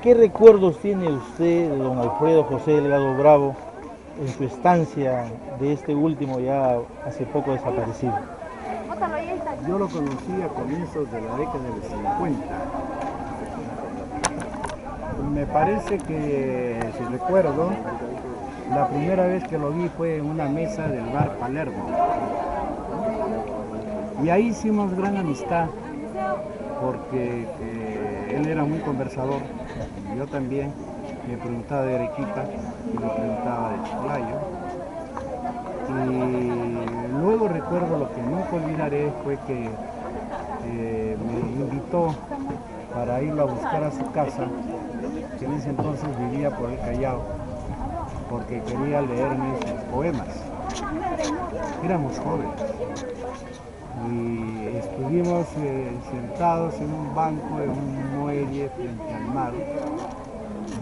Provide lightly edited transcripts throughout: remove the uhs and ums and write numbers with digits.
¿Qué recuerdos tiene usted de don Alfredo José Delgado Bravo en su estancia de este último ya hace poco desaparecido? Yo lo conocí a comienzos de la década del 50. Me parece que, si recuerdo, la primera vez que lo vi fue en una mesa del bar Palermo. Y ahí hicimos gran amistad, porque él era muy conversador, yo también. Me preguntaba de Arequipa y me preguntaba de Chiclayo. Y luego recuerdo, lo que nunca olvidaré fue que me invitó para irlo a buscar a su casa, que en ese entonces vivía por el Callao, porque quería leerme sus poemas. Éramos jóvenes y estuvimos sentados en un banco, en un muelle frente al mar,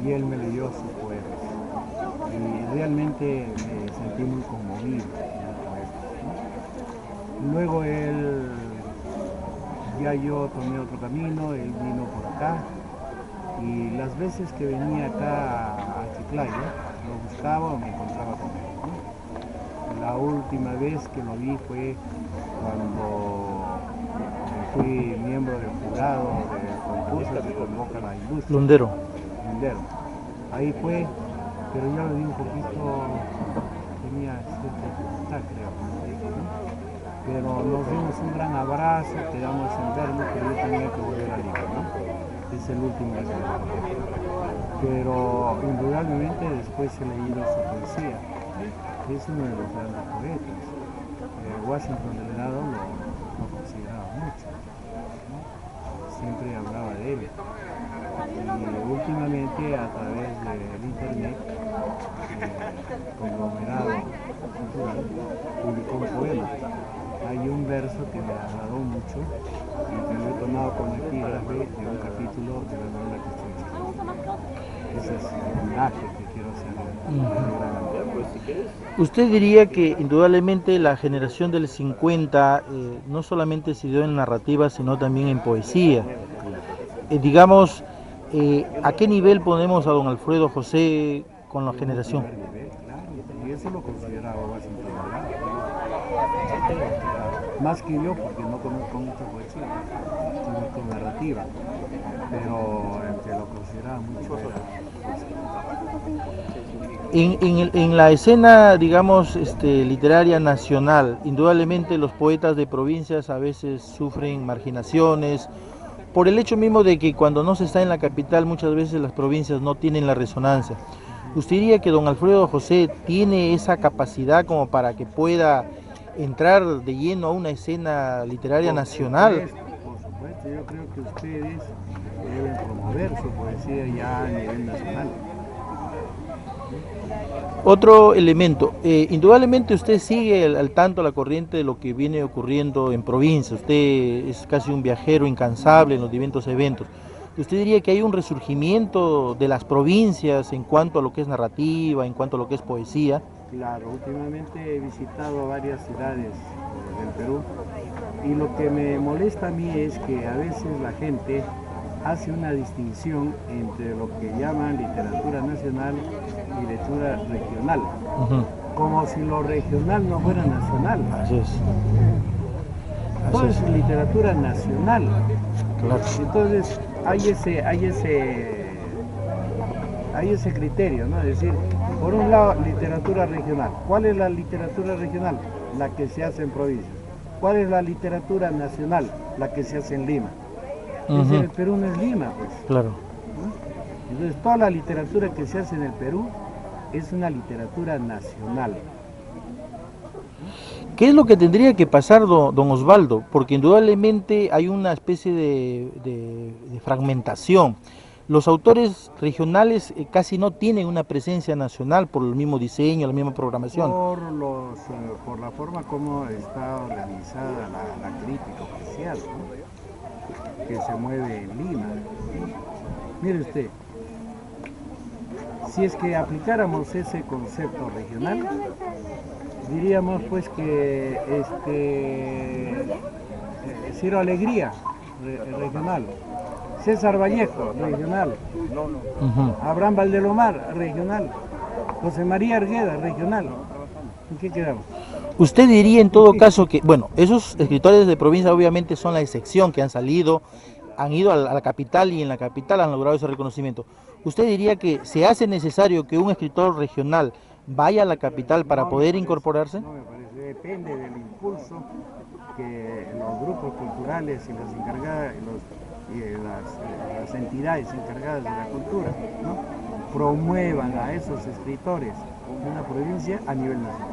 y él me leyó sus poemas. Y realmente me sentí muy conmovido. Luego ya yo tomé otro camino, él vino por acá, y las veces que venía acá a Chiclayo, lo buscaba o me encontraba con él, ¿no? La última vez que lo vi fue cuando fui miembro del jurado del concurso que convoca la industria. Lundero. Ahí fue, pero yo lo vi un poquito, tenía cierta dificultad, creo, ¿no? Pero nos dimos un gran abrazo, quedamos en vernos, pero yo tenía que volver a Lima, ¿no? Es el último que lo vi. Pero indudablemente después he leído su poesía. Es uno de los grandes poetas. Washington Delgado lo consideraba mucho, ¿no? Siempre hablaba de él. Y últimamente, a través del internet, conglomerado cultural, publicó un poema. Hay un verso que me agradó mucho y que lo he tomado como epígrafe de un capítulo de la novela que estoy escribiendo. Ese es el homenaje que quiero hacer. ¿Usted diría que indudablemente la generación del 50 no solamente se dio en narrativa, sino también en poesía? Digamos, ¿a qué nivel ponemos a don Alfredo José con la generación? Claro, y eso lo consideraba Washington Delgado. Más que yo, porque no conozco mucha poesía, conozco narrativa, pero el que lo consideraba mucho era... En la escena, digamos, literaria nacional, indudablemente los poetas de provincias a veces sufren marginaciones, por el hecho mismo de que cuando no se está en la capital muchas veces las provincias no tienen la resonancia. ¿Usted diría que don Alfredo José tiene esa capacidad como para que pueda entrar de lleno a una escena literaria nacional? Por supuesto, yo creo que ustedes deben promover su poesía ya a nivel nacional. Otro elemento, indudablemente usted sigue al tanto la corriente de lo que viene ocurriendo en provincia, usted es casi un viajero incansable en los diversos eventos. ¿Usted diría que hay un resurgimiento de las provincias en cuanto a lo que es narrativa, en cuanto a lo que es poesía? Claro, últimamente he visitado varias ciudades del Perú y lo que me molesta a mí es que a veces la gente hace una distinción entre lo que llaman literatura nacional y literatura regional, como si lo regional no fuera nacional. Así es. Todo es literatura nacional. Claro. Entonces hay ese criterio, ¿no? Es decir, por un lado, literatura regional. ¿Cuál es la literatura regional? La que se hace en provincias. ¿Cuál es la literatura nacional? La que se hace en Lima. Es decir, el Perú no es Lima, pues. Claro. ¿No? Entonces, toda la literatura que se hace en el Perú es una literatura nacional. ¿Qué es lo que tendría que pasar, don Osvaldo? Porque indudablemente hay una especie de fragmentación. Los autores regionales casi no tienen una presencia nacional por el mismo diseño, la misma programación. Por la forma como está organizada la crítica oficial, ¿no? Que se mueve en Lima. Mire usted, si es que aplicáramos ese concepto regional, diríamos pues que Ciro Alegría regional, César Vallejo, regional. Abraham Valdelomar, regional. José María Argueda, regional. ¿En qué quedamos? Usted diría en todo caso que, bueno, esos escritores de provincia obviamente son la excepción que han salido, han ido a la capital y en la capital han logrado ese reconocimiento. ¿Usted diría que se hace necesario que un escritor regional vaya a la capital para poder incorporarse? No me parece, depende del impulso que los grupos culturales y las encargadas, las entidades encargadas de la cultura, ¿no?, promuevan a esos escritores de una provincia a nivel nacional.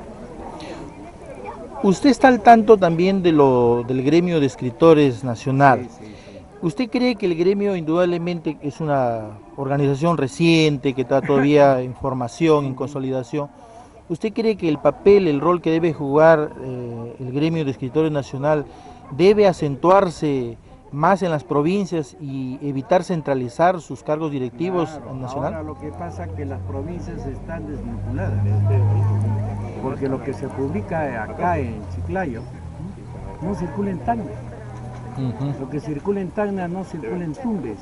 Usted está al tanto también de del gremio de escritores nacional. Sí, sí, sí. ¿Usted cree que el gremio indudablemente es una organización reciente, que está todavía en formación, en consolidación? ¿Usted cree que el papel, el rol que debe jugar el gremio de escritores nacional debe acentuarse más en las provincias y evitar centralizar sus cargos directivos nacional? Ahora lo que pasa es que las provincias están desvinculadas, porque lo que se publica acá en Chiclayo no circula en Tacna. Lo que circula en Tacna no circula en Tumbes.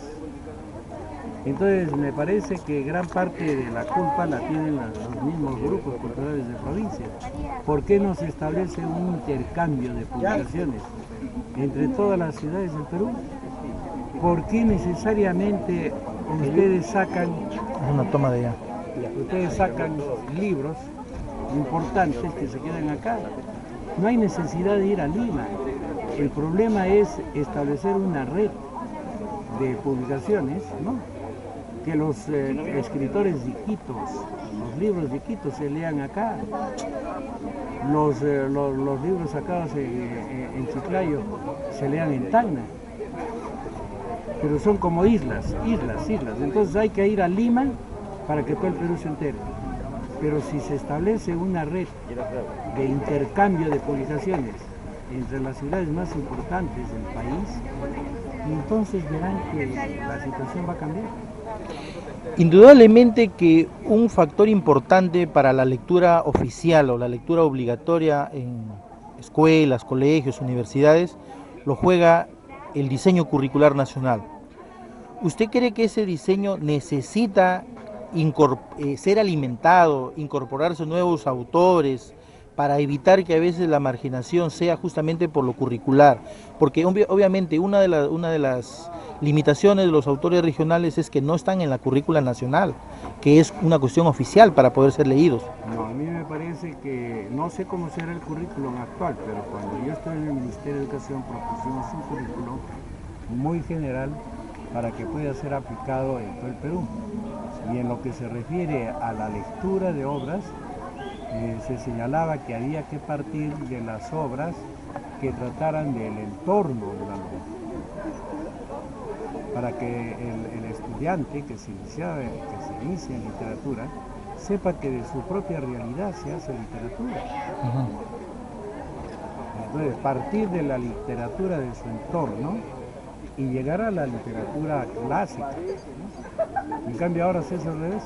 Entonces me parece que gran parte de la culpa la tienen los mismos grupos culturales de provincia. ¿Por qué no se establece un intercambio de publicaciones entre todas las ciudades del Perú? ¿Por qué necesariamente ustedes sacan libros importantes que se quedan acá? No hay necesidad de ir a Lima. El problema es establecer una red de publicaciones, ¿no?, que los escritores de Iquitos, los libros de Iquitos se lean acá, los libros sacados en Chiclayo se lean en Tacna, pero son como islas, entonces hay que ir a Lima para que todo el Perú se entere. Pero si se establece una red de intercambio de publicaciones entre las ciudades más importantes del país, entonces verán que la situación va a cambiar. Indudablemente que un factor importante para la lectura oficial o la lectura obligatoria en escuelas, colegios, universidades, lo juega el diseño curricular nacional. ¿Usted cree que ese diseño necesita ser alimentado, incorporarse nuevos autores, para evitar que a veces la marginación sea justamente por lo curricular? Porque obviamente una de las limitaciones de los autores regionales es que no están en la currícula nacional, que es una cuestión oficial para poder ser leídos. No, a mí me parece que, no sé cómo será el currículum actual, pero cuando yo estoy en el Ministerio de Educación propusimos un currículum muy general para que pueda ser aplicado en todo el Perú. Y en lo que se refiere a la lectura de obras, se señalaba que había que partir de las obras que trataran del entorno de la novela, para que el estudiante que se inicia en literatura sepa que de su propia realidad se hace literatura. Entonces, partir de la literatura de su entorno y llegar a la literatura clásica, ¿no? En cambio ahora se hace al revés.